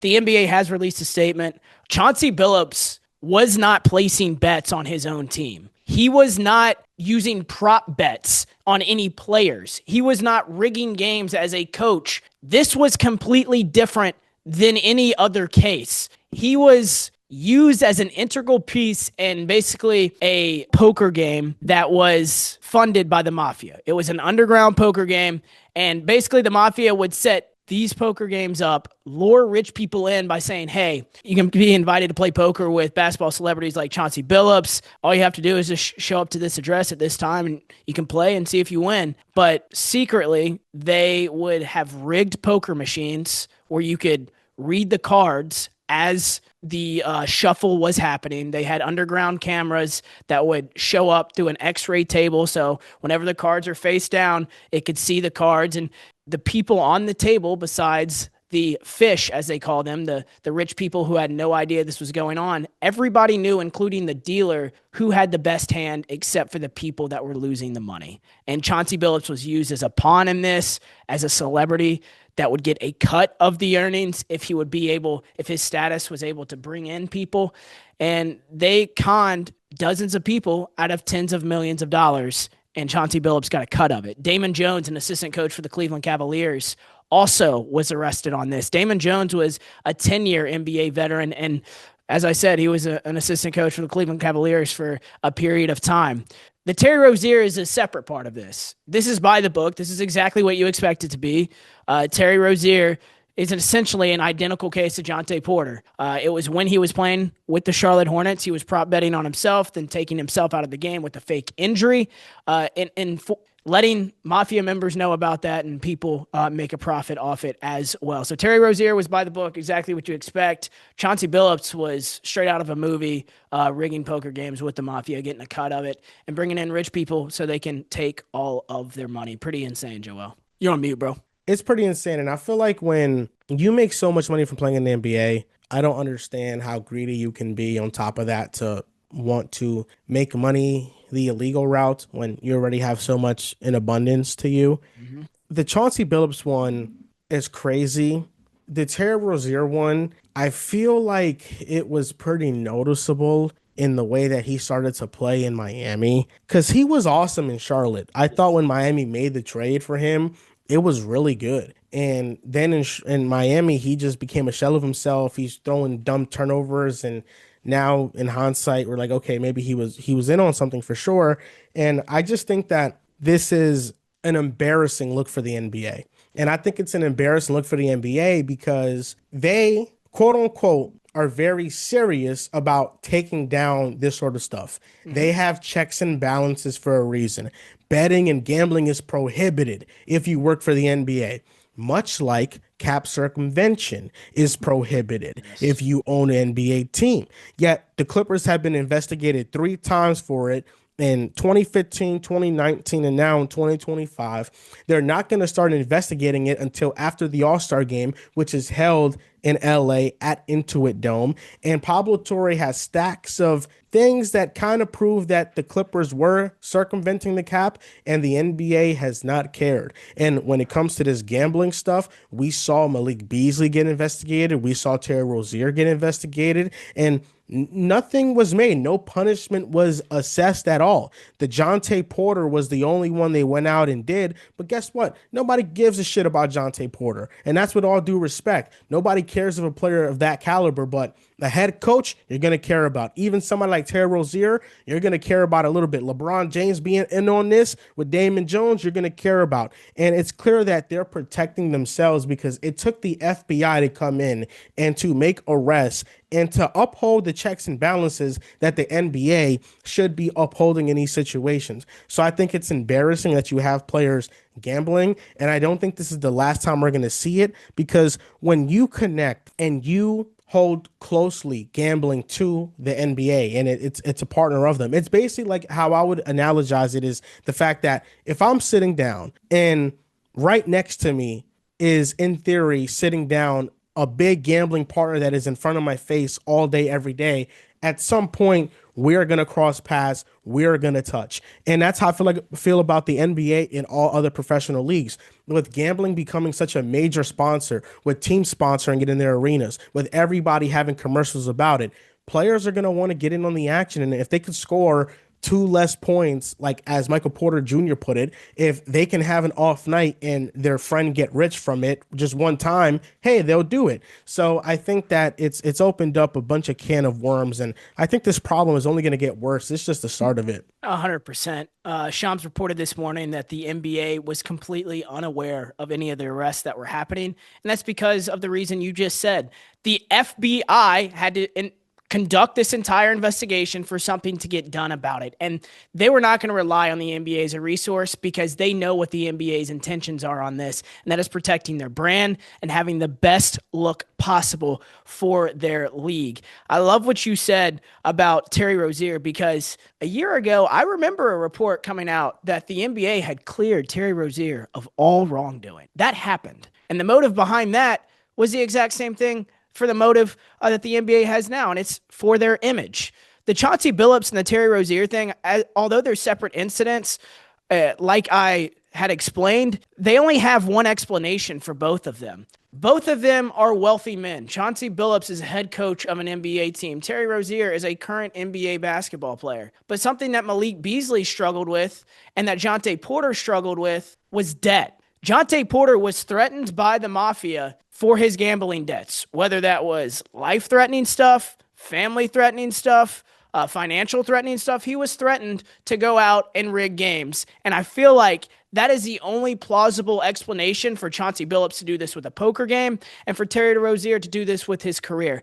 the NBA has released a statement. Chauncey Billups was not placing bets on his own team. He was not using prop bets on any players. He was not rigging games as a coach. This was completely different than any other case. He was used as an integral piece in basically a poker game that was funded by the mafia. It was an underground poker game, and basically the mafia would set these poker games up, lure rich people in by saying, hey, you can be invited to play poker with basketball celebrities like Chauncey Billups. All you have to do is just show up to this address at this time and you can play and see if you win. But secretly, they would have rigged poker machines where you could read the cards as the shuffle was happening. They had underground cameras that would show up through an x-ray table. So whenever the cards are face down, it could see the cards. And the people on the table, besides the fish, as they call them, the rich people who had no idea this was going on, everybody knew, including the dealer, who had the best hand except for the people that were losing the money. And Chauncey Billups was used as a pawn in this, as a celebrity that would get a cut of the earnings if his status was able to bring in people. And they conned dozens of people out of tens of millions of dollars, and Chauncey Billups got a cut of it. Damon Jones, an assistant coach for the Cleveland Cavaliers, also was arrested on this. Damon Jones was a 10-year NBA veteran, and as I said, he was an assistant coach for the Cleveland Cavaliers for a period of time. The Terry Rozier is a separate part of this. This is by the book. This is exactly what you expect it to be. Terry Rozier is essentially an identical case to Jontay Porter. It was when he was playing with the Charlotte Hornets. He was prop betting on himself, then taking himself out of the game with a fake injury, and letting mafia members know about that, and people make a profit off it as well. So Terry Rozier was by the book, exactly what you expect. Chauncey Billups was straight out of a movie, rigging poker games with the mafia, getting a cut of it, and bringing in rich people so they can take all of their money. Pretty insane, Joel. You're on mute, bro. It's pretty insane. And I feel like when you make so much money from playing in the NBA, I don't understand how greedy you can be on top of that to want to make money the illegal route when you already have so much in abundance to you. Mm-hmm. The Chauncey Billups one is crazy. The Terry Rozier one, I feel like it was pretty noticeable in the way that he started to play in Miami, because he was awesome in Charlotte. I thought when Miami made the trade for him, it was really good. And then in Miami, he just became a shell of himself. He's throwing dumb turnovers, and now in hindsight, we're like, okay, maybe he was in on something for sure. And I just think that this is an embarrassing look for the NBA. And I think it's an embarrassing look for the NBA because they, quote unquote, are very serious about taking down this sort of stuff. Mm-hmm. They have checks and balances for a reason. Betting and gambling is prohibited if you work for the NBA, much like cap circumvention is prohibited if you own an NBA team. Yet the Clippers have been investigated 3 times for it in 2015, 2019, and now in 2025. They're not going to start investigating it until after the All-Star game, which is held in LA at Intuit Dome. And Pablo Torre has stacks of things that kind of prove that the Clippers were circumventing the cap, and the NBA has not cared. And when it comes to this gambling stuff, we saw Malik Beasley get investigated. We saw Terry Rozier get investigated, and nothing was made. No punishment was assessed at all. The Jontay Porter was the only one they went out and did. But guess what? Nobody gives a shit about Jontay Porter. And that's with all due respect. Nobody cares of a player of that caliber, but the head coach, you're going to care about. Even somebody like Terry Rozier, you're going to care about a little bit. LeBron James being in on this with Damon Jones, you're going to care about. And it's clear that they're protecting themselves because it took the FBI to come in and to make arrests and to uphold the checks and balances that the NBA should be upholding in these situations. So I think it's embarrassing that you have players gambling, and I don't think this is the last time we're going to see it, because when you connect and you hold closely gambling to the NBA and it's a partner of them, it's basically like how I would analogize it is the fact that if I'm sitting down and right next to me is, in theory, sitting down a big gambling partner that is in front of my face all day, every day, at some point, we are going to cross paths, we are going to touch. And that's how I feel about the NBA and all other professional leagues. With gambling becoming such a major sponsor, with teams sponsoring it in their arenas, with everybody having commercials about it, players are going to want to get in on the action. And if they could score two less points, like as Michael Porter Jr. put it, if they can have an off night and their friend get rich from it just one time, hey, they'll do it. So I think that it's opened up a bunch of can of worms, and I think this problem is only going to get worse. It's just the start of it. 100%. Shams reported this morning that the NBA was completely unaware of any of the arrests that were happening, and that's because of the reason you just said. The FBI had to conduct this entire investigation for something to get done about it. And they were not going to rely on the NBA as a resource because they know what the NBA's intentions are on this, and that is protecting their brand and having the best look possible for their league. I love what you said about Terry Rozier because a year ago, I remember a report coming out that the NBA had cleared Terry Rozier of all wrongdoing. That happened. And the motive behind that was the exact same thing for the motive that the NBA has now, and it's for their image. The Chauncey Billups and the Terry Rozier thing, although they're separate incidents, like I had explained, they only have one explanation for both of them. Both of them are wealthy men. Chauncey Billups is a head coach of an NBA team. Terry Rozier is a current NBA basketball player. But something that Malik Beasley struggled with and that Jontay Porter struggled with was debt. Jontay Porter was threatened by the mafia for his gambling debts, whether that was life-threatening stuff, family-threatening stuff, financial-threatening stuff. He was threatened to go out and rig games. And I feel like that is the only plausible explanation for Chauncey Billups to do this with a poker game and for Terry Rozier to do this with his career.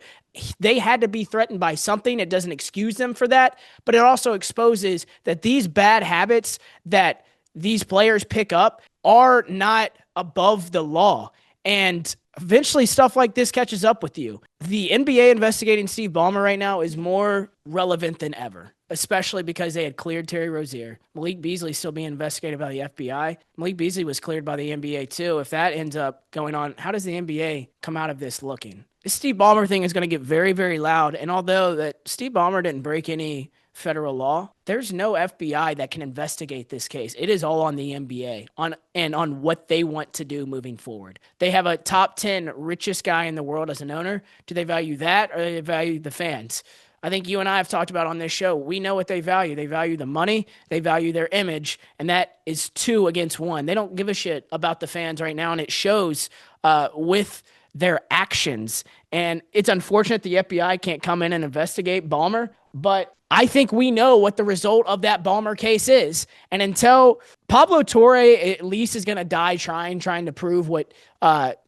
They had to be threatened by something. It doesn't excuse them for that, but it also exposes that these bad habits that these players pick up are not above the law. And eventually stuff like this catches up with you. The NBA investigating Steve Ballmer right now is more relevant than ever, especially because they had cleared Terry Rozier. Malik Beasley still being investigated by the FBI. Malik Beasley was cleared by the NBA too. If that ends up going on, how does the NBA come out of this looking? This Steve Ballmer thing is going to get very, very loud. And although that Steve Ballmer didn't break any federal law, there's no FBI that can investigate this case. It is all on the NBA on what they want to do moving forward. They have a top 10 richest guy in the world as an owner. Do they value that or do they value the fans? I think you and I have talked about on this show. We know what they value. They value the money. They value their image. And that is 2 against 1. They don't give a shit about the fans right now. And it shows with their actions. And it's unfortunate the FBI can't come in and investigate Ballmer, but I think we know what the result of that Ballmer case is. And until Pablo Torre at least is going to die trying to prove what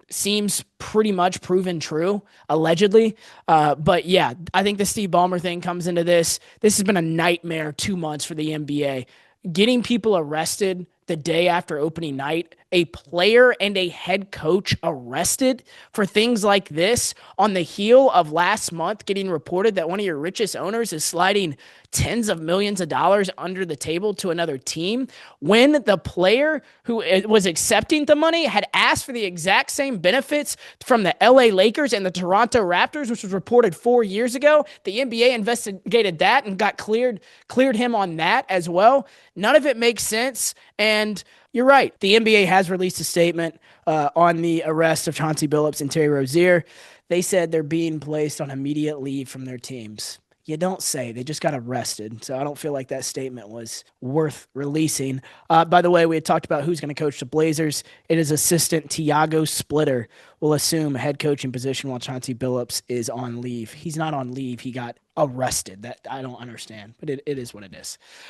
seems pretty much proven true, allegedly. But yeah, I think the Steve Ballmer thing comes into this. This has been a nightmare 2 months for the NBA. Getting people arrested the day after opening night, a player and a head coach arrested for things like this on the heel of last month getting reported that one of your richest owners is sliding tens of millions of dollars under the table to another team when the player who was accepting the money had asked for the exact same benefits from the LA Lakers and the Toronto Raptors, which was reported 4 years ago. The NBA investigated that and got cleared him on that as well. None of it makes sense. And you're right. The NBA has released a statement on the arrest of Chauncey Billups and Terry Rozier. They said they're being placed on immediate leave from their teams. You don't say. They just got arrested. So I don't feel like that statement was worth releasing. By the way, we had talked about who's going to coach the Blazers. It is assistant Tiago Splitter will assume a head coaching position while Chauncey Billups is on leave. He's not on leave. He got arrested. That I don't understand, but it is what it is.